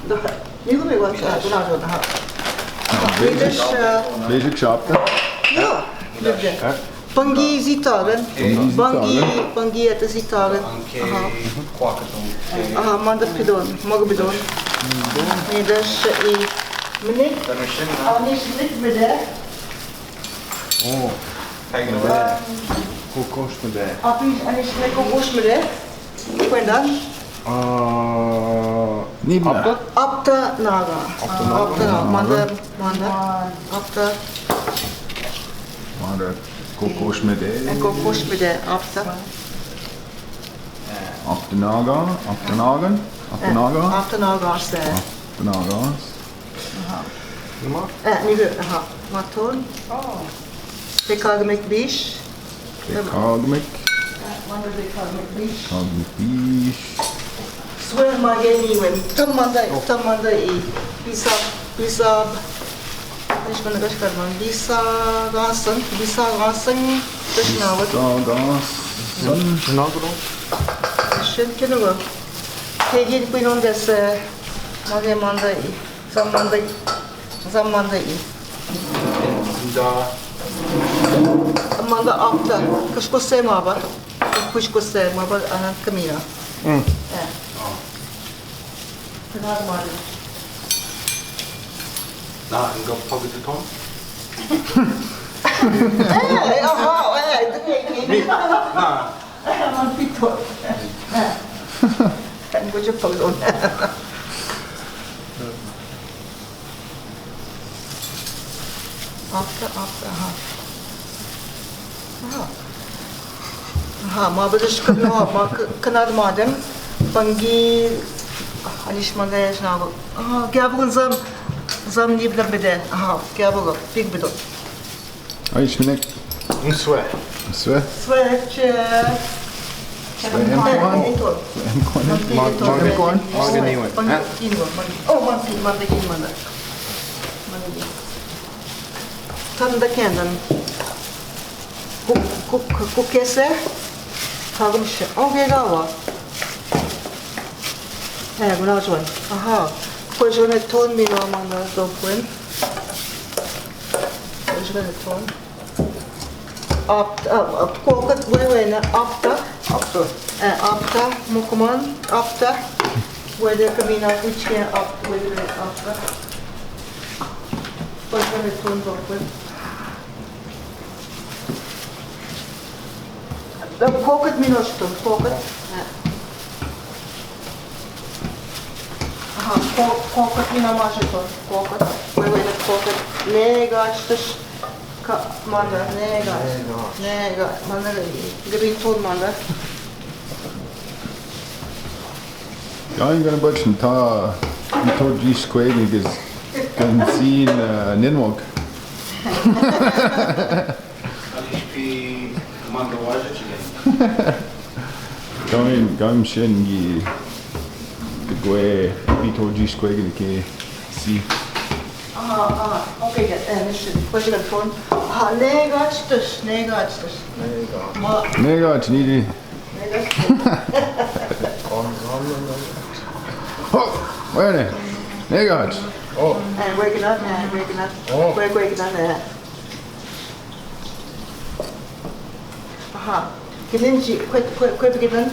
Nu ben ik wat doen zo dan. Bezig schapte. Ja, dat. Bangi zitagen. Bangi het zitagen. Aha, man dat bidon, mag bidon. Nee, dus meneer. Niet met de. Oh. Kijk naar beneden. Kokos met de. En is het kokos met de? Hoe dan? Niibing. Apta naga. Apta manda. Apta. Maar kokos met de. En kokos met de apta. Aptenaga. Aptenagas. Aptenaga's. Nu, wat toen? Bekagmek bish. Bekagmek. Bish. Swear maar geen nieuwen. Tamanda i. Bisa. Dus ben ik eens man. Bisa gassen. Dus nou wat? Şimdi kilo var. Peki bu inondes zamanda iyi. Zamanda apta. Kışko sema var. Kışko sema var anan kamera. Kınar mali. Na, iga pagod ito. Na. Man pito. Kan gue coba dong. Ma böyle şıkkı ma kınar madem bangi Eshki-nishnaabemjig. Gel bugün zam niye bide. Gel bugün big bidon. Ay şminek. Conway. Swetch. Tanda kendan kukese kagımşı. Okey galiba. Buna açın. Aha. Koyuşuna ton bir zamanda dokun. Koyuşuna ton. Kokot böyle apta. Apta, mukuman, apta. Böyle kamina uçken apta, böyle apta. Koyuşuna ton dokun. Kokot minostun, kokot. Aha, kokot minamajton, kokot. Böyle kokot. Ne gaçtış? Manda, nega, manda, green ton manda. Ja, ik ben een beetje Ezhi-biitoojiishkwegnigankeng kan zien Nimkii-ngwaagankwe. Gam shengi Ezhi-biitoojiishkwegnigankeng si. Okey, koyuşuna ton. Ne gaçtış? Nega nidi. Oh, where? Nega. Oh. Waking up. Waking up. Aha. Kelinci, kwe beginnen.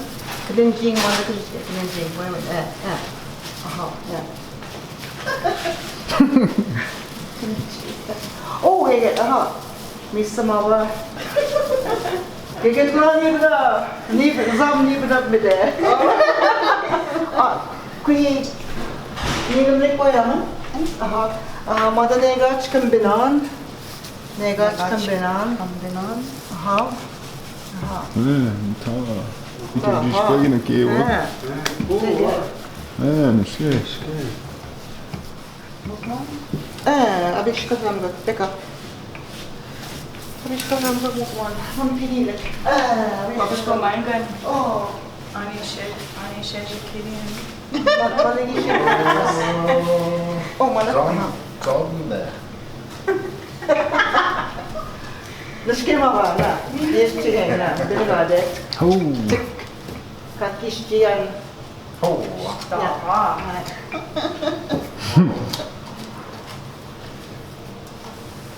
Kelinci, aha, ja. Oh, kijk, aha. Missa mama. Kijk, kurang ni benda. Zam ni benda beda. Kui ni gemlek koyalım. Aha. Mada nega çıkın binan. Aha. Ezhi-biitoojiishkwegnigankeng. Nishke. Abi çıkartam da. Peka. Abi çıkartam da mukman. Ham piliyle. Abi çıkarmayın. Oh. Ani şey kiriyen. Bana geçiyor. Oh, mana? Conway. Nishke mama na. Eshki-nishnaabemjig na. Beni gade. Oh. Tık. Kakişçiyen. Oh. Stop.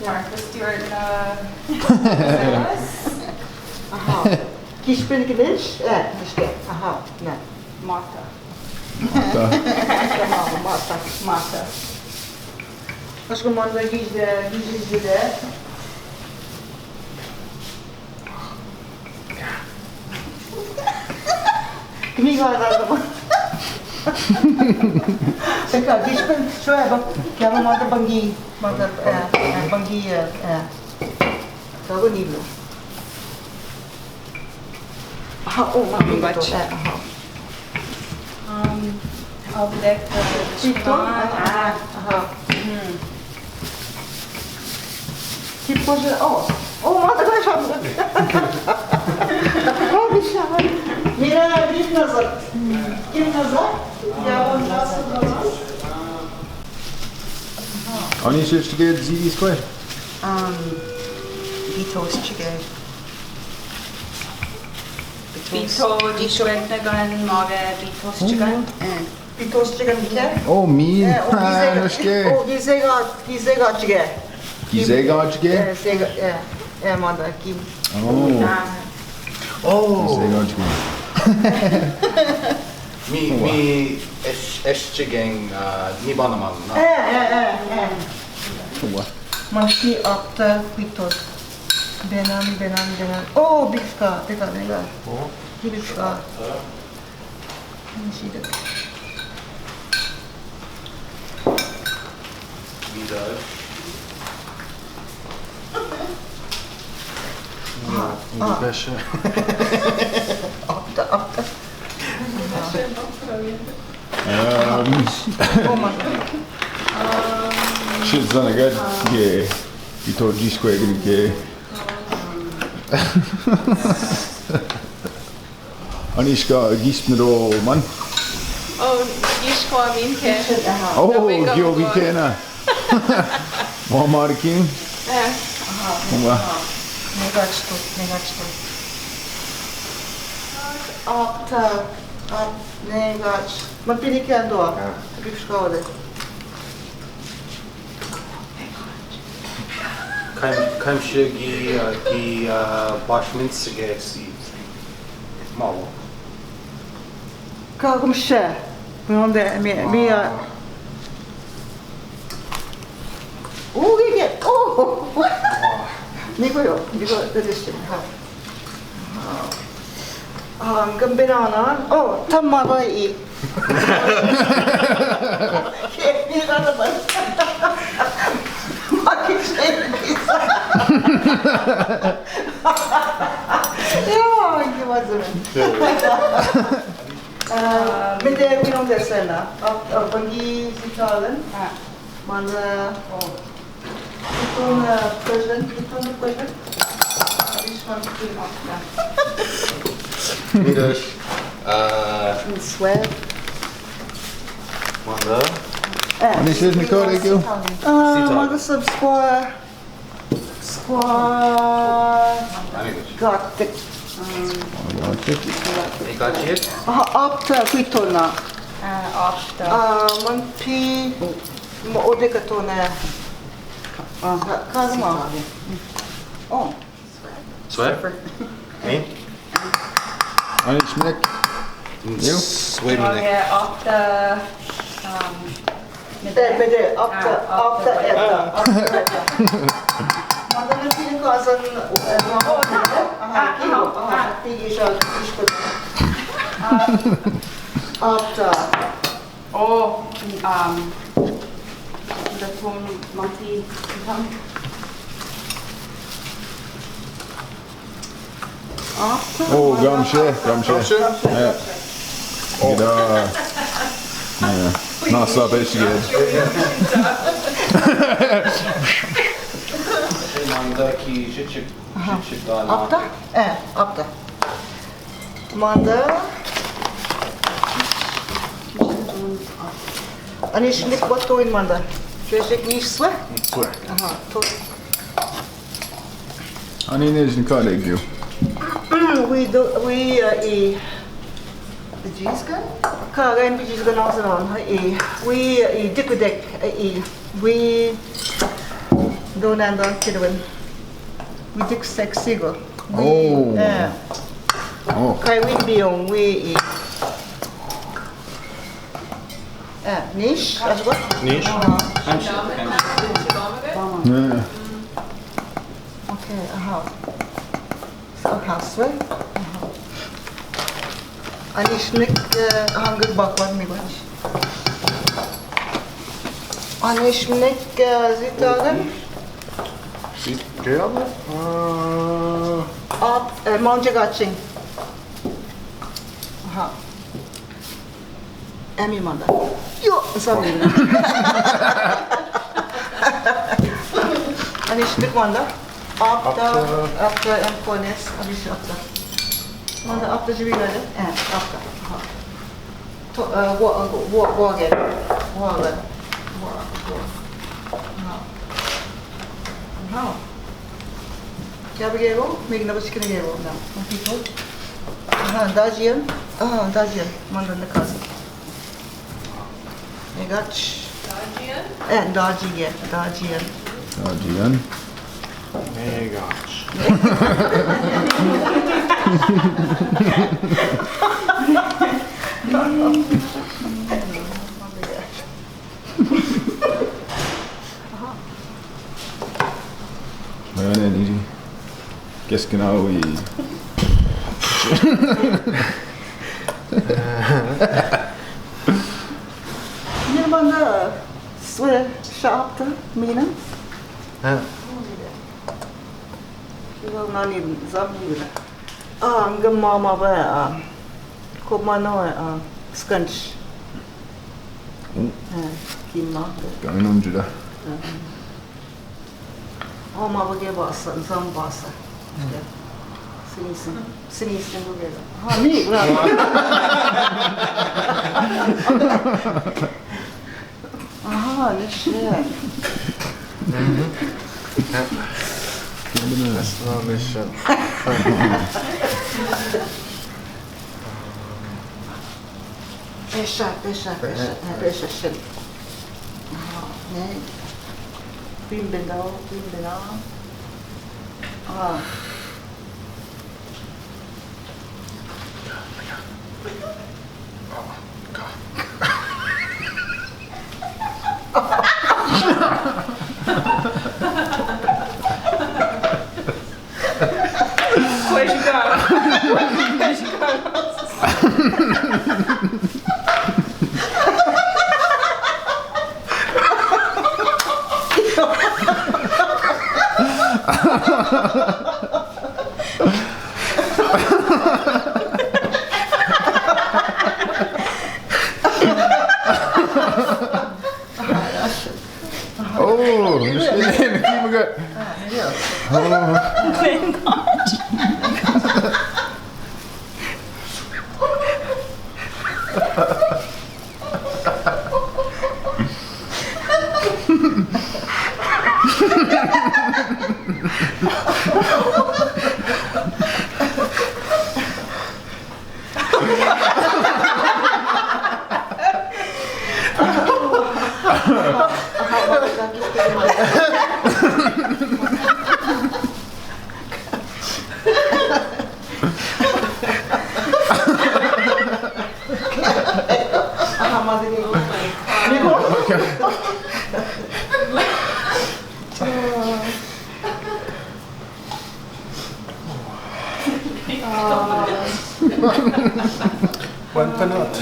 Martha Stewart na... Aha. Kies ben ik het eens? Ja, dus aha, nee. Martha. Martha. Als je man dan kies de Kniga daar man. Seka, kies ben zo hebben. Ja, maar de bangi, maar de bangi dat niet doen. Aha, oh, maar Gotcha. aha. Object Sito? Aha. Tipo de... Oh, mata com a chave. Oh, bicha, mira, gib nazar. Gib nazar. Ja, und das Ani shit to get Ezhi-biitoojiishkwegnigankeng. Biitoojiishkwegnigankeng. Biitoojiishkwegnigankeng. Biitoojiishkwegnigankeng. Oh, mean. Oh, Ezhi-biitoojiishkwegnigankeng. Ezhi-biitoojiishkwegnigankeng. Ja, man, da kim. Oh. Oh. Ezhi-biitoojiishkwegnigankeng. Me Eshki-gang Niibing. Manki apta Biitooj. Benan. Oh, bifka. Teka. Bifka. Zie je Apta. Oh man. Shit's done again. Yeah. Ezhi-biitoojiishkwegnigankeng. Anishka gismero man. Oh, Eshki-nishnaabemjig. Oh, Ezhi-biitoojiishkwegnigankeng. Mohamarikin. Negaçto. Apta. Negaç. Mapili que andou. Bifka olha. Kaim shigi ki bashmintsige si. Mal. Kalkom še. Onde minha. Oh. Nico, dat is het. Gambinana. Oh, tamabai. Hier aan de bus. Maak ik geen pizza. Ja, je was er. Met de winnen der cella. Op bangi zitalen. Maar toen president. Is van Midas. Sweat. Manda. Ani shit to get you. Maar is op got it. Ik got it. Apta kwitona. After. Manpi odekatona. Kalma. Oh. Sweat. Me. Anishmek. You? Sweden. After. Bede apta eta. Madem ki kazan kilo. Tigi şal işko. Apta. Oh, the phone monkey. Oh, gamshe. Ja. Ja. Nasa Eshki-nishnaabemjig. Manda ki shit Apta? Apta. Manda. Anishlik wat toe in manda. Weshki-nishnaabemjig. Sweat. Aha, tot. Ani Ezhi-biitoojiishkwegnigankeng. We Bijiskan? Kagan bijiskan also on. We dikudek. We don't end on kidwin. We dik sexigo. Oh. Oh. Kai we biong we. Nish, as what? Nish. Yeah. Okay, Så haswe. Anishnik hangur bakwan mi baş. Anishnik zitagan. Sitter At manjagaching. Aha. Emi manda. Yo, sorry. Anishnik manda. After M4S, abish after. Manda after jibilade. After. Wagen. Aha. Kya begego? Megna bachkine gego na. People. Aha, Dajian. Dajian. Manda na kaza. Negach. Dajian? Dajian. Dajian. Nej, gosh. Mä menen niin kesken auki. Nirmanda swe shapta mina. Ilang nani zamira. Ang mama ba komano skunch. Kimma. Käyn on sitä. Oma vage basa zambasa. Sinisen vage. Ha mi bra. Aha, nishne. That's not mission. Pesha shit. Nej. Bimbena. Where's she going? Where's she going? Oh, Nimkii-ngwaagankwe. One cannot.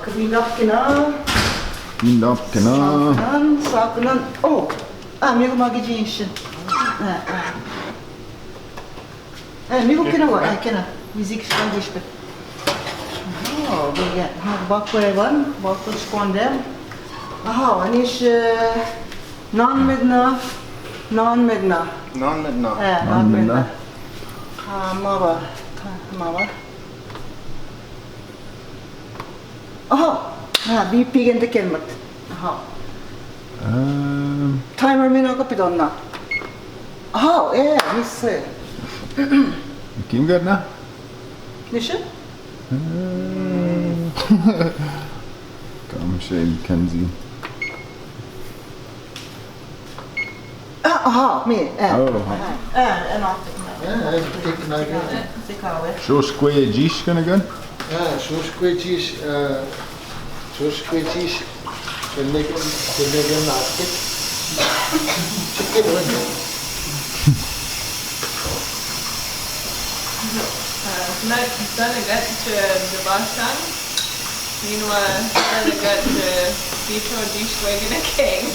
Kabinapkina. Napkina. Saknan. Migo magijinsh. Migo kina wa kina. Müzik spandishpe. Bege. Bakkoevan, bakkoskondem. Anish non-medna. Non-medna. Non-medna. Mava. Bipigende kelmet. Timer mina kapidonna. Aha, misse. Kim gaat na? Nische? Kom, Shane, Kenzie. Aha, me. Oh, En af. Eshki-nishnaabemjig. Ezhi-biitoojiishkwegnigankeng.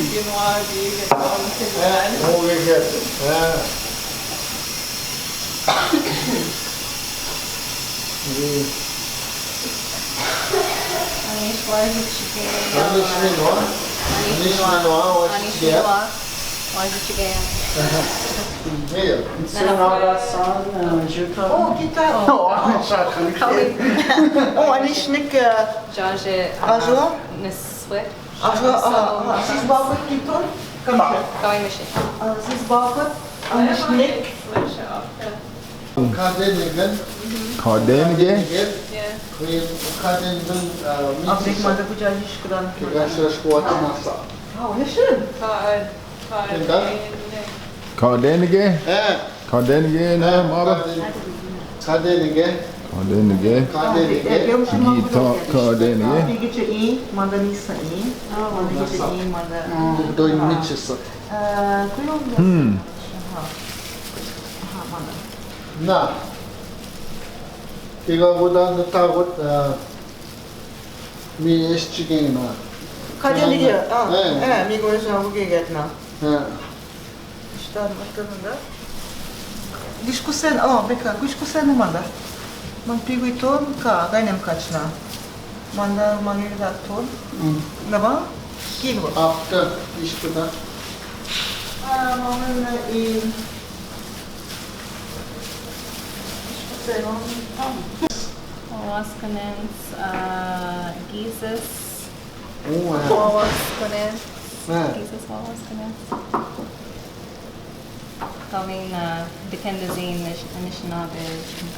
Meanwhile, Ezhi-biitoojiishkwegnigankeng. Oh, guitar. Oh, anishnik. Ajoa? Ajoa, siz bakıp gittin. Come siz bakıp anishnik. Kadenige. Abdek manda kucayiishkwegnigankeng. Oh, yaşın. Kadenige. Kadenige na mara. Kadenige. Gita kadenige. Bilgiçe iyi, manda nisa iyi. Manda gece iyi, manda. Kuyum. Aha, manda. Na. 이거보다 타고 미 Eshki-나. Kadenige. 네. 미국에서 한국에 getna. İşte anlattığında. Discusen, beka, discusen manda. Man piguiton ka, gainem kaçna. Manda magidaton. Ne ba? Kim bu? After işkıda. Mamın iyi. Discusen, Waskonens, Gizes, 오, Waskonens, 네. Gizes, Waskonens. Coming, Dikendazine, Nisnaabemwin.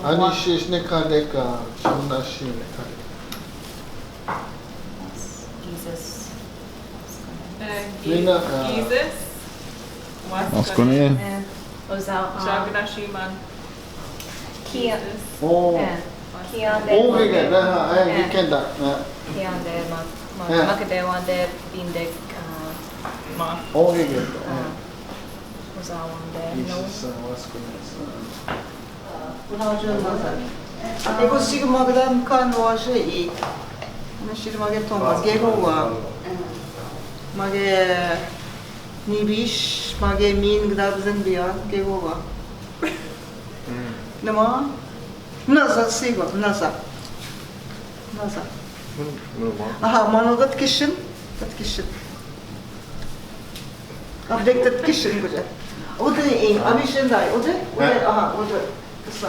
아니시스네카데카 신나시네카. Gizes, Lina, Gizes, Waskonens. Shagnashiman. 오, Kiande, 오게게 내가 위켄다. Kiande, Yeah. Makadewande, Bindek, 오게게. Uzawande, no. 이시스 와스코네스. Ego sigmagdan kan vaje i. Nashir mage Thomas Gegowa. Mage Nibish, mage min gdabzen bia Gegowa. Nema? Naza sigo, naza. Aha, manogat kişin. Tat kişin. Abdek tat kişin güzel. O da iyi. Abişen day. O da. Aha, o da. Kısa.